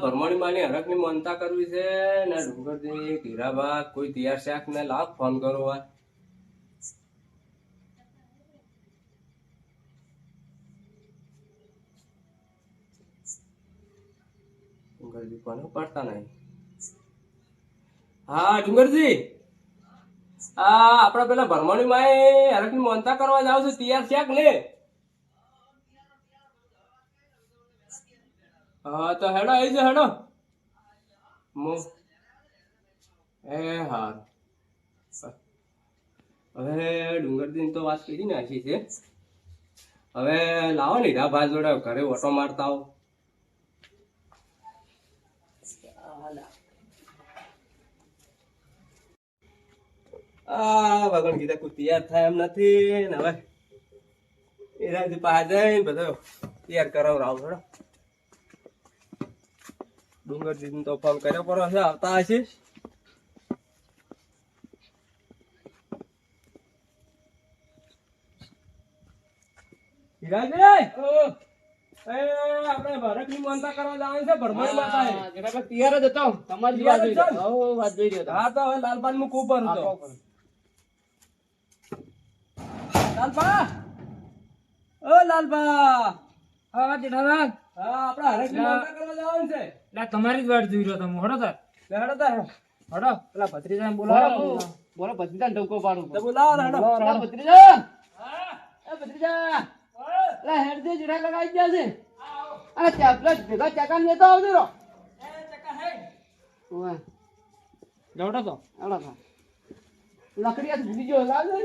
ભરમણી માની હરક ની માનતા કરવી છે ને ડુંગરજી હીરાબા કોઈ તૈયાર શાક ને લાવ ફોન કરો. ડુંગરજી કોને પડતા નહીં. હા ડુંગરજી, આપડે પેલા ભરમણી માં હરક ની માનતા કરવા જાવ છે, તૈયાર શાક ને? હા તો હેડો આવી જાઓ હેડો. હાર હવે ડુંગરજી તો વાત કરી નાખી છે. હવે લાવો ને હીરાભા જોડે ઘરે ઓટો મારતા આવો. ભગવાન કીધા કોઈ તૈયાર થાય એમ નથી ને હવે હીરાજી પાસે જઈને બધો તૈયાર કરાવરાવ હેડો. ડુંગરજી તો ફોન કર્યો પડો છે, આવતા હશે. આપણે ભરત ની માનતા કરવા જવાનું છે ભરમણી માતા તૈયાર જ હતો. તમારી વાત જોઈ રહ્યો. હા તો હવે લાલપાન નું કુપર હતો. લાલપા, ઓ લાલપા. હા જેઠાલાલ. હા આપણે હરક ની માનતા કરવા જવાનું છે. તમારી જ વાટ જોઈ રહ્યો તમે. હડો તાર હેડો તાર હડો. પેલા ભત્રીજા બોલાવો. બોલો ભત્રીજા ડોકો પાડું. બોલાવો હેડો ભત્રીજા. હા ભત્રીજા. લા હેડ દે જડા લગાઈ ગયા છે. આ ચાપલા ભેગા ચકા લેતો આવજો રો. એ ચકા હે. ઓય. જોડો તો. આલો તો. લકડીયા ભૂલી ગયો લાવજો.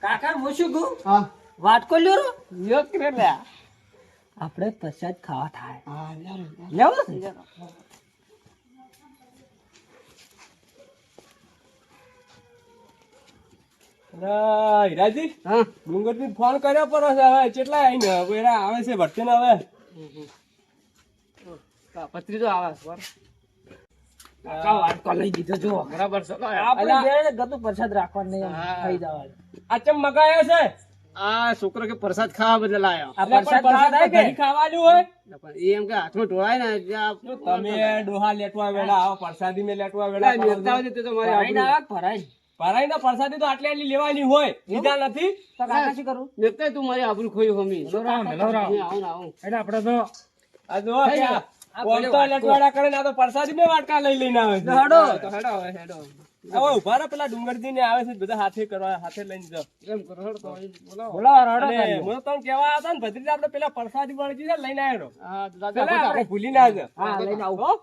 કાકા મોશું ગુ. હા. વાટકો લ્યો રો. લ્યો કે લે. આપણે પ્રસાદ ખાવા થાય. હા લેવો છે. હીરાજી, હા ડુંગરજી ફોન કર્યો પડો છે. હવે કેટલા આવીને આવે છે ભરતી ને હવે પત્રી તો આવે વાટકો લઈ દીધો જો બરાબર છે. પ્રસાદ રાખવાનું નહીં ખાઈ જવાનું. આ ચમ મગાયો છે. આ છોકરો કે પ્રસાદ ખાવા બદલે લાયો. ખાવાનું હોય એમ કે હાથમાં ઢોળાય ને તમે ડોહા લેટવા વેળા આવો, પ્રસાદી ને લેટવા વેળા ભરાઈ ના પ્રસાદી તો આટલી આટલી લેવાની હોય. લીધા નથી શું કરું? તું મારી આબરૂ ખોયું હમી. આપડે તો આ જો લેટવાડા કરે ને તો પ્રસાદી ને વાટકા લઈ લઈને આવે છે. હવે ઉભા રહો, પેલા ડુંગરજી ને આવે છે બધા હાથે કરવા, હાથે લઈને જાઓ. એમ કરો મને તમને કેવા હતા ને ભત્રીજા આપણે પેલા પ્રસાદી વળગી છે લઈને આવ્યો. આપણે ભૂલી ના જ લઈને આવું.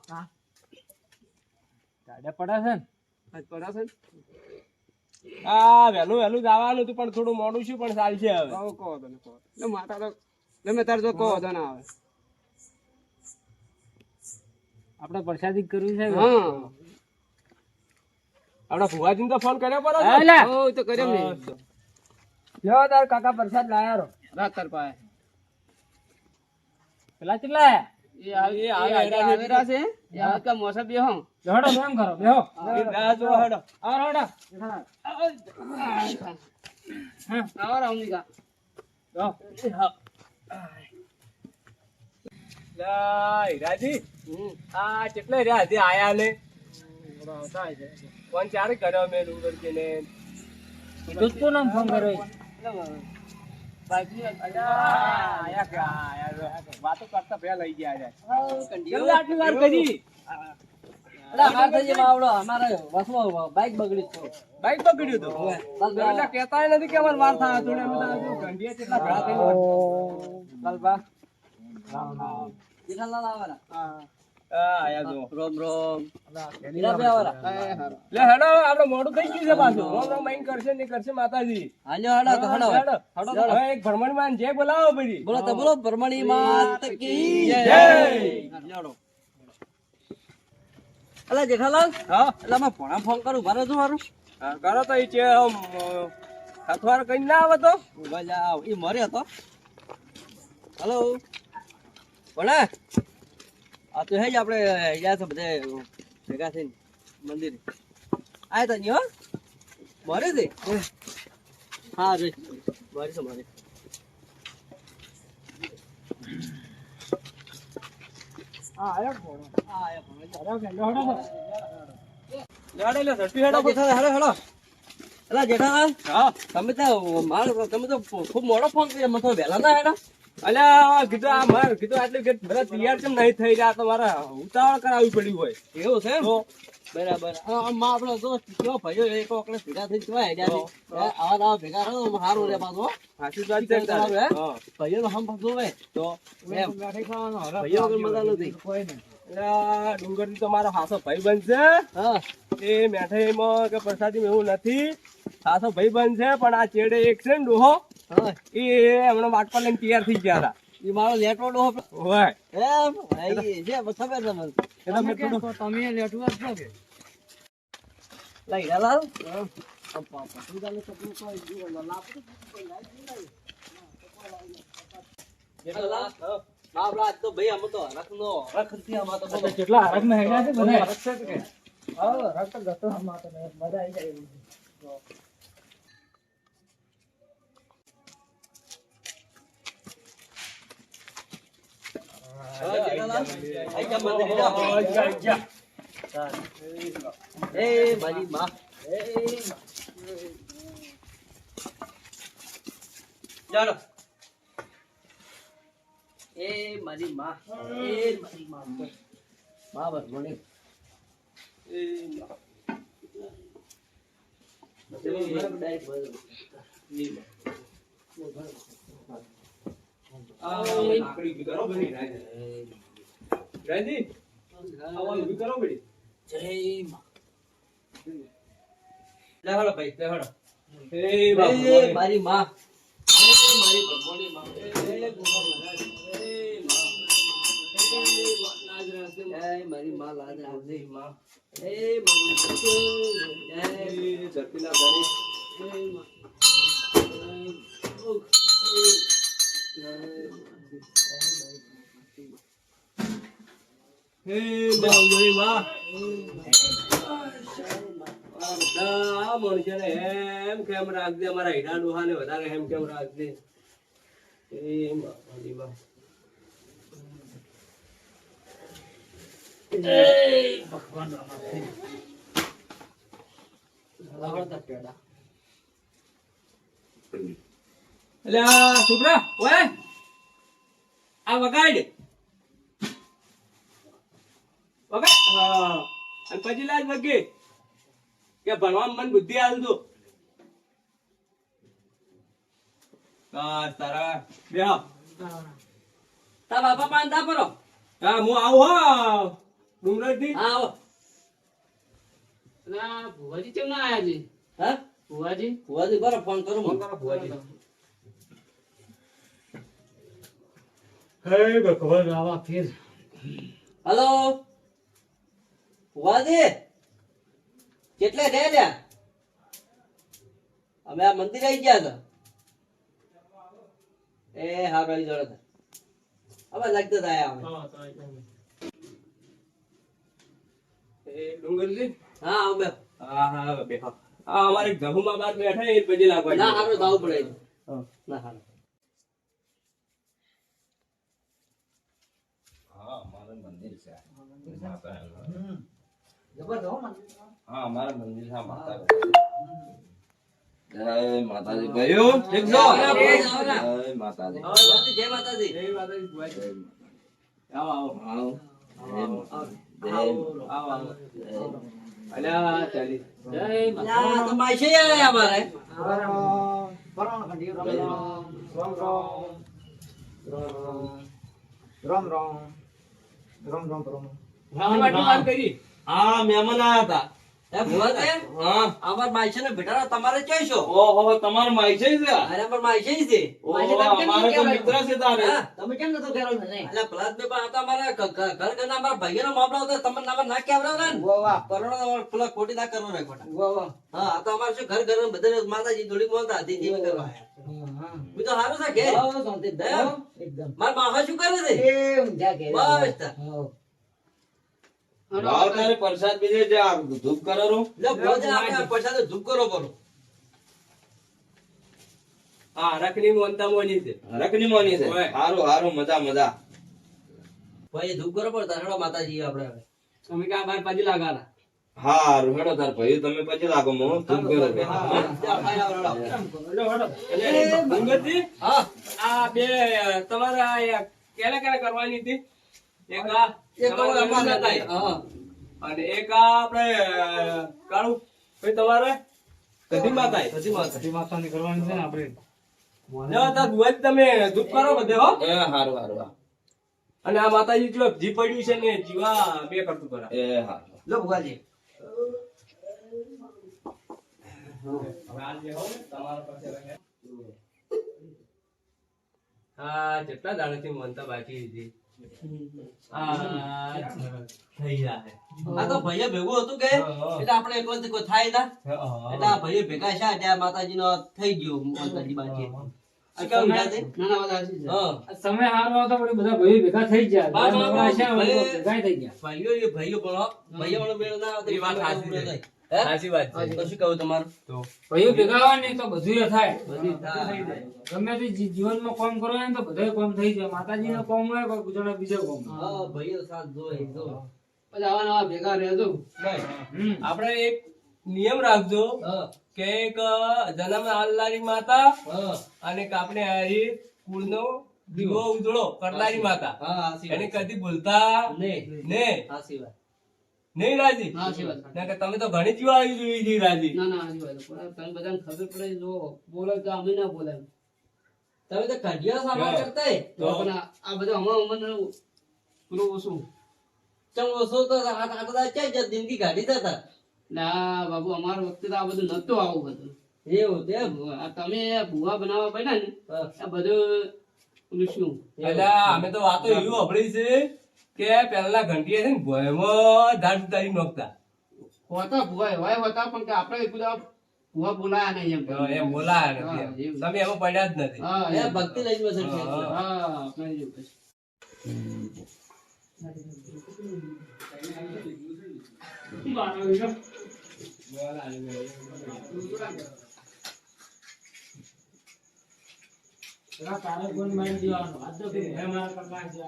પડે છે ને હા વહેલું વહેલું જવાનું હતું પણ થોડું મોડું છું પણ ચાલશે. હવે માતા તો તમે તાર તો કહો તો ના આવે. આપણે પ્રસાદી કરવી છે. આપડા ભુવાજી તો ફોન કર્યો પડો તો કર્યો ને. તાર કાકા પ્રસાદ લાયા રો તાર પાસે પેલા કેટલા મોસા બેહો હેડો એમ કરો બેહો હેડો હેડો હીરાજી આ કેટલા રહ્યા હજી આયા ને ફોન ચારે કર્યો મેં ડુંગરજી ને ફોન કર્યો. વાતો કરતા પેલા લઈ ગયા બાઈક બગડી બાઈક બગડ્યું હતું. કેતા નથી કે અમારે વાર થાય ગંઢિયા કેટલા ભેળા આપડે મોડું થઈ ગયું છે પાછું. રોમ રોમ માઈન કરશે ને કરશે માતાજી. એક ભરમણી માં જય બોલાવો પછી. બોલો તો બોલો ભરમણી માત કી જય. અલા જેઠાલાલ, હા એટલે મેં ભણા ફોન કરું મારે શું મારું કરો તો એ છે અથવાર કઈ ના આવે તો એ મરે હતો. હલો બોલે આ તો હે જ આપણે ગયા છે બધે ભેગા થઈને મંદિર. આય તને હો મારે દે હા રે મારી છે મારી લેડો લે ઝડપી હેડો હેડો એલા જેઠાલાલ હા તમે તો ખૂબ મોડો ફોન કર્યો મને તો વહેલા ના હેડા અલ્યા કીધું આ માર કીધું આટલું કે બધા તૈયાર કેમ નહીં થઈ રહ્યા તો મારા ઉતાવળ કરાવવી પડી હોય એવું છે એમ? તો બરાબર આપણો દોસ્ત કયો ભાઈઓ એક વખત ભેગા થઈ જોવા હેડ્યા આવા ભેગા રહો સારું રે પાછો સાચી વાત છે તારે. હા. ભાઈઓ નો હમ જોવે તો એમ ભાઈઓ વગર મજા નથી અલ્યા ડુંગરજી તો મારો હાસો ભાઈ બનશે હા એ મેઠાઈમાં કે પ્રસાદીમાં એવું નથી હાસો ભાઈ બનશે પણ આ ચેડે એક છે ને ડોહો હા એ હમણાં વાટકો લઈને તૈયાર થઈ ગયા હતા એ મારો લેટો ડોહો હોય એમ ભાઈ છે ખબર છે મને એટલે મેં કીધું તમે લેટવા છો કે લઈ લાલ બાપરા આજ તો ભાઈ અમે તો હરખનો હરખ નથી આમાં તો બોલો. કેટલા હરખ ને હેડ્યા છે બધા હરખ છે કે હા, જેઠાલાલ. આઈ જા મંદિરે જા. એ મારી માં ચાલો એ મારી માં બરાબર મને મારી માં મારી ભગવાનની માં મારી માં લાજ રાખજે માં એમ કેમ રાખજે અમારા હીરા ડોહા ને વધારે એમ કેમ રાખજે છોકરા ઓય આ વગાડ હા અને પછી લાજ વગે કે ભણવામાં મન બુદ્ધિ આલજો તારા બે તા બાપા પાંદા પરો હા હું આવું હો ડુંગરથી હા આવો ભુવાજી કેમ ના આયા છે? હા ભુવાજી ભુવાજી બરો ફોન કરું ફોન કરો ભુવાજી. હે ભગવાન આવા ફેર હેલો ભુવાજી કેટલે રે લ્યા અમે આ મંદિર આવી ગયા હતા એ હા ભાઈ જોડે હતા હવે લાગતો હતા અમે એ ડુંગરજી હા આવ બે હા હા બેહો આ અમારે ઘઉંમાં બાર બેઠા એ પછી લાગવા ના આપણે જવું પડે ના હા હા અમારું મંદિર છે જબરદસ્ત હા અમારું મંદિર છે માતા જય માતાજી ભાઈઓ ઠીક છો જય માતાજી જય માતાજી જય માતાજી ભુવાજી. આવો આવો આવો જય અલ્યા ચાલી જય ના તો માઈશે આયા અમારે વાત કરી હા મહેમાન આયા હતા એ ભુવાજી હા અમાર માઈશે ને બેટા તમારે ક્યાં છો ઓહો તમાર માઈશે છે અરે અમાર માઈશે છે ઓહો અમારે તો મિત્ર છે તારે હા તમે કેમ નતો કર્યો મને? એટલે પ્લસ બે પણ હતા અમારા ઘર ઘરના અમારા ભાઈઓનો મામલો હતો તમને નામ ના કેવડાવતા ને કરોડો પેલા ખોટી ના કરો રે ખોટા હા આ તો અમારે શું ઘર ઘર બધે માતાજી થોડી બોલતા હતી જીવ કરવા બીજું સારું છે કે એકદમ મારા મામા શું કરે છે બસ તાર. લાવો તારે પ્રસાદ બીજે જે આ ધૂપ કરો રો. લે ભોજન આપણે પૈસા તો ધૂપ કરો પડો. હા રખની મોનતા મોની છે રખની મોની છે. ઓય. હારું હારું, મજા મજા. ભાઈ ધૂપ કરો પડો તારડો માતાજી આપણે હવે. તમે કા બાર પાજી લાગાના. હારું હેડો તાર ભાઈ, તમે પછી લાગો મો ધૂપ કરો રો. એટલે ભૂંગરજી, હા આ બે તમારા કેલા કેલા કરવાની હતી? એક આ એક તો તમારે અમારે નતા થાય. હા અને એક આ આપણે કાળું ભાઈ તમારે કદી માતા કદી માતાની કરવાની છે ને આપણે. જો તાર દુવાજ તમે ધૂપ કરો બધે હો. એ હારું હારું હા. અને આ માતાજી જો જી પડ્યું છે ને જીવા બે કરતું કરા. એ હારું. લો ભુવાજી. હવે આ જે હો ને તમારા પાસે રહે. હા જેટલા દાડાથી મનતા બાકી હતી આ થઈ જાય. આ તો ભાઈએ ભેગું હતું કે એટલે આપણે એકલો થી કોઈ થાય ના એટલે આ ભાઈએ ભેગા છે ત્યાં માતાજી નો થઈ ગયો માતાજી બાજી. આ કેવું યાદ છે? ના ના વાત સાચી છે. હા સમય હારો હતો પણ બધા ભાઈઓ ભેગા થઈ ગયા બસ, બસ, નવરા છે, બસ. ભેગા થઈ ગયા ભાઈઓ પણ મેળ ના આવે તો એ વાત ભાઈઓ સાચી પૂરો છે. થાય. હે? સાચી વાત છે. તો શું કહું તમારું? તો ભાઈઓ ભેગા હોય ને તો બધું એ થાય બધું થાય. ગમે તે જીવનમાં કામ કરવું હોય ને તો બધા કામ થઈ જાય માતાજી નું કામ હોય કોઈ ગુજરાત બીજો કામ હોય. હા ભાઈઓ સાથ જોઈ જો. પછી આવા નવા ભેગા રહેજો. હમ. આપણે એક નિયમ રાખજો હા કે એક જન્મ આલનારી માતા હા અને એક આપણે હારી કુળનો દીવો ઉજળો કરનારી માતા હા હાચી એને વાત. કદી ભૂલતા નહીં ને હાચી વાત. નહીં રાજી. હા સાચી વાત. ના કે તમે તો ઘણી જીવાળી જોઈ છે રાજી. ના ના સાચી વાત. પણ તમે બધાને ખબર પડે જો બોલે તો અમે ના બોલાય. તમે તો કઢિયા સાંભળ કરતા હે? તો પણ આ બધું અમારું પેલું ઓછું. ચમ ઓછો તો આ તો ક્યાં જ જિંદગી કાઢી દેતા. ના બાબુ અમારા વખતે તો આ બધું નતું આવું બધું. એવું તેમ. આ તમે ભૂવા બનાવવા પડ્યા ને હા. આ બધું પેલું શું એટલે અમે તો વાતો એવી સાંભળી છે કે પેલા ઘંટીએ છે ને ભોયમાં ધાડ ઉતારી નોખતા. હોતા ભૂવા હોય હોતા પણ કે આપણે બધા ભૂવા બોલાયા નહીં એમ. એમ બોલાયા હા, નથી. એવું. તમે એમાં પડ્યા જ નથી. હા એ એમ. ભક્તિ લઈ જશે છે. હા આપણે જેવું કશું. પેલા તારે કોણ મારી દેવાનો આ તો કઈ હે મારા કરવા છે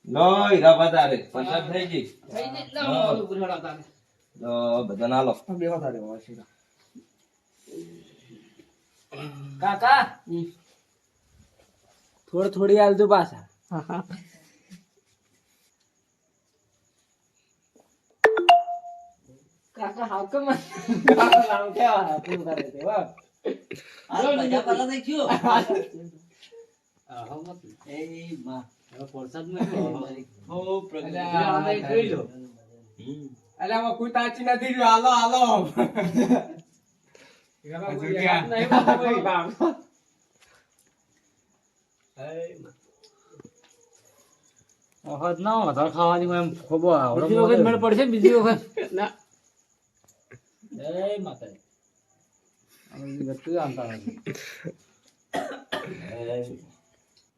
લો હીરા પધારે. પ્રસાદ થઈ ગઈ. થઈ જાય એટલે આમ બધું ગુઠાડા તારે. તો બધાને આલો. કાકા થોડી હાલતું પાછા કાકા હાવ કેમ કાકા નામ કેવા હાથું કરે છે વાહ આ બધા પહેલા થઈ ગયું. એ માં હવે વરસાદ માં હો પ્રગતિ. આને જોઈ લો. એટલે આમાં કોઈ તાચી નથી રહ્યું. હાલો હાલો. બીજી વખત મેળ પડશે બીજી વખત ના જય માતાજી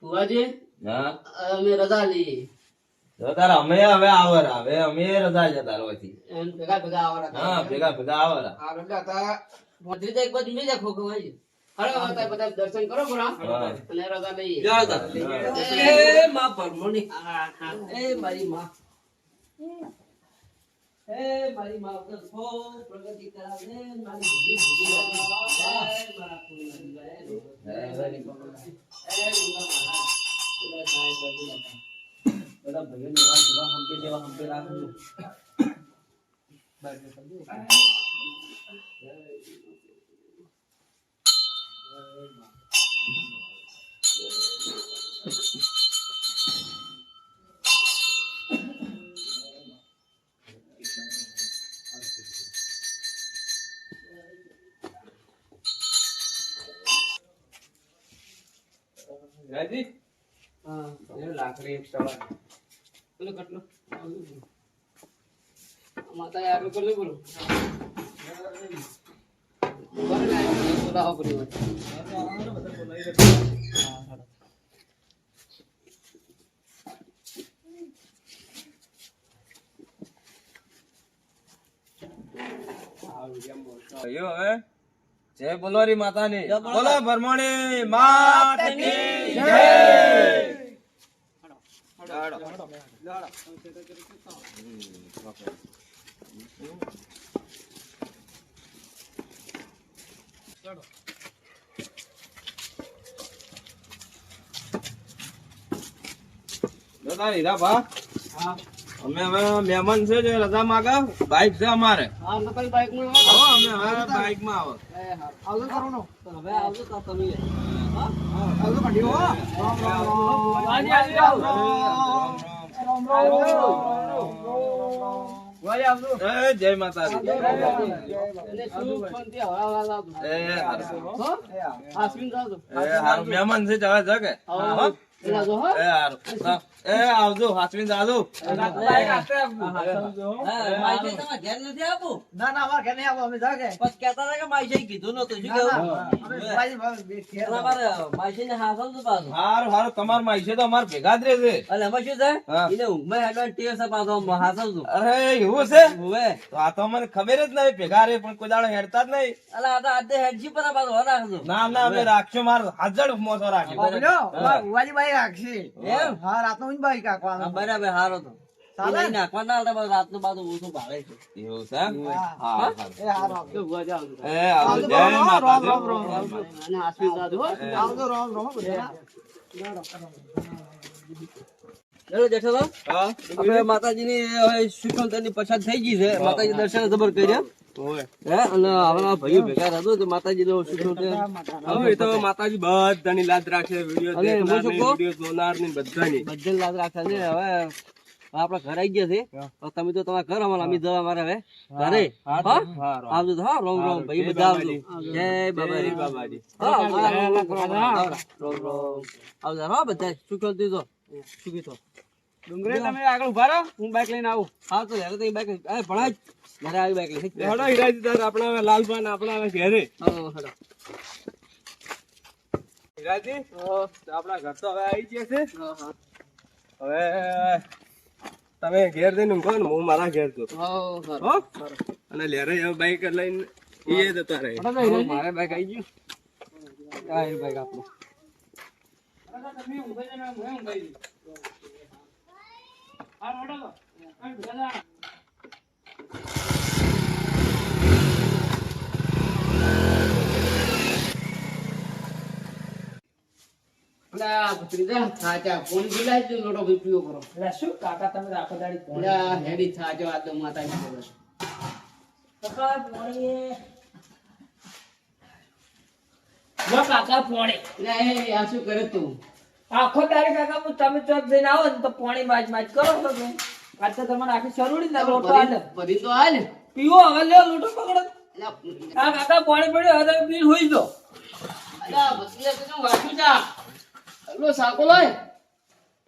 ભૂવાજી હા. અમે રજા લઈએ જો તાર અમે હવે આવર આવે અમે રજા છે તાર હોયથી. એમ ભેગા ભેગા આવવાના. હા ભેગા ભેગા આવર. આ રજા હતા ભત્રીજા એક બાજુ મેં ખોખો હોય હળો હતા બધા દર્શન કરો પૂરા હા. અને રજા લઈએ એ માં પરમોની. એ મારી માં. એ મારી માં વગર હો પ્રગતિ કરાવે મારી ભૂલી ભૂલી લાગે. એ મારા ફૂલની લાગે. એ મારી ભગવાન. એ ગુના મારા. બધા સાહેબ બધું હતા. બધા ભાઈઓ નવા સુવા હંપે જેવા હંપે રાખવું. રાજી હા એ લાકડી એક સવાર. પેલો કટલો માતા યાર કરજો બોલો બોલે ના બોલાવો કરી ભાઈઓ હવે જય બોલવારી માતાની બોલો ભરમણી માત કી જય. દાદા હીરાભા, અમે હવે મહેમાન છે જે રજા માંગે બાઈક છે અમારે. હા નકલ બાઈક માં આવો અમે હવે બાઈક માં આવો. આવજો કરો નો હવે આવજો તો તમે આવજો કાઢ્યો હો એ જય માતાજી. અને શું શાંતિ હવા વાળા એ હારું. હો આસ્મિન જાજો એ હારું મહેમાન છે જવા જગે. આવો એલા જો હો એ હારું. એ આવજો હાસવીન જાજો. હા માઈકે તમે ઘેર નથી આપું ના ના અમાર ઘરે આવો અમે જાગે બસ કહેતા હતા કે માઈકે કીધું નતું શું કેવું તમારે માઈકે ને હાસલ તો પાછું હારું હારું તમાર માં છે તો અમાર ભેગા જ રહેશે. એટલે એમાં શું છે હા. એને ઊંઘમાં હેડવાની ટેવ છે પાછો હાસલ તું અરે એવું છે હવે તો આ તો મને ખબર જ નહીં ભેગા રે પણ કોઈ દાડો હેડતા જ નહીં. અલા આ તો આજે હેડજી પર પાછો હો રાખજો ના ના અમે રાખશો માર હાજર મોસો રાખ્યો. એમ હા રાતો જ બાઈક હા, બરાબર હારો તો લઈ નાખવા ના આવતા બસ રાતનું પાછું ઓછું ભાવે છે એવું છે એમ? હા હારું. તો ભુવા જાવ એ આવજો જય માતાજી. અને આસ્મિન જાજો હો આવજો રામ રામ બધા ચલો જેઠો હા હવે માતાજીની હવે સુખમતાની પછાત થઈ ગઈ છે માતાજી દર્શન જબર કર્યા હે અને હવે ભાઈઓ ભેગા થતો તો માતાજી નો હવે એ તો માતાજી બધાની લાજ રાખે વિડીયો અને દેખનાર હું શું ની, કહું? વિડીયો જોનાર ની બધાની. બધે લાજ રાખે છે હવે આપડે ઘર આવી ગયા છે તો તમે તો તમારા ઘર અમારે અમે જવા મારે હવે ઘરે હા? આવજો તો હા રોમ રોમ ભાઈ બધા આવજો જય બાબાજી બાબાજી. હા રોમ રોમ આવજો હા બધા સુખમતી તો સુખી તો ડુંગરે તમે આગળ ઉભા રહો હું બાઈક લઈને આવું હા તો યાર તો બાઈક ભણાય ઘરે આવી બાઈક લઈ હેડો હીરાજી તાર આપણા હવે લાલપા ને આપણા હવે ઘેરે. હેડો હીરાજી આપણા ઘર તો હવે આવી ગયા છે. હવે તમે ઘેર જઈને ઊંઘો ને હું મારા ઘેર છું હો. અને લેરે હવે બાઈક લઈને એ જતા રહે. મારે બાઈક આવી ગયું આ બાઈક આપણું ભત્રીજા થાચા ફોન બોલાય તો લોટો પીપીઓ કરો એટલે શું કાકા તમે રાખો દાડી કોણ એટલે હેડી થાચો આ તો માતાજી બોલે કાકા પોણી જો કાકા પોણી એટલે એ આ શું કરે તું આખો દાડી કાકા હું તમે ચોક જઈને આવો ને તો પોણી માજ માજ કરો છો તમે આજ તો તમારે આખી શરૂડી ના લોટો હાલે પરી તો હાલ પીવો હવે લ્યો લોટો પકડો એટલે આ કાકા પોણી પડ્યો હવે તમે પીને હોઈ જાઓ અલા ભત્રીજા તું વાંચું જા હલો સાકો લાય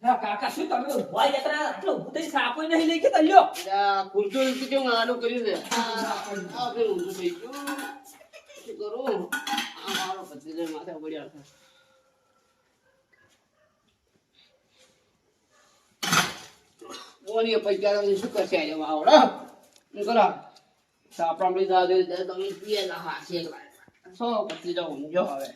હા કાકા શું તમે ઉભા જતા આટલો ઊભું થઈ સાપો નહીં લઈ કે લ્યો એટલે કુરતો તું કેમ આડું કર્યું છે આ ફેર ઊંધું થઈ ગયું શું કરું આ મારો ભત્રીજા માથે પડ્યા છે ઓની પૈસા શું કરશે આજે આવડો હું કરા સાપડા લઈ જા દે તમે પીએ ના હા છે સો ભત્રીજા ઊંઘો હવે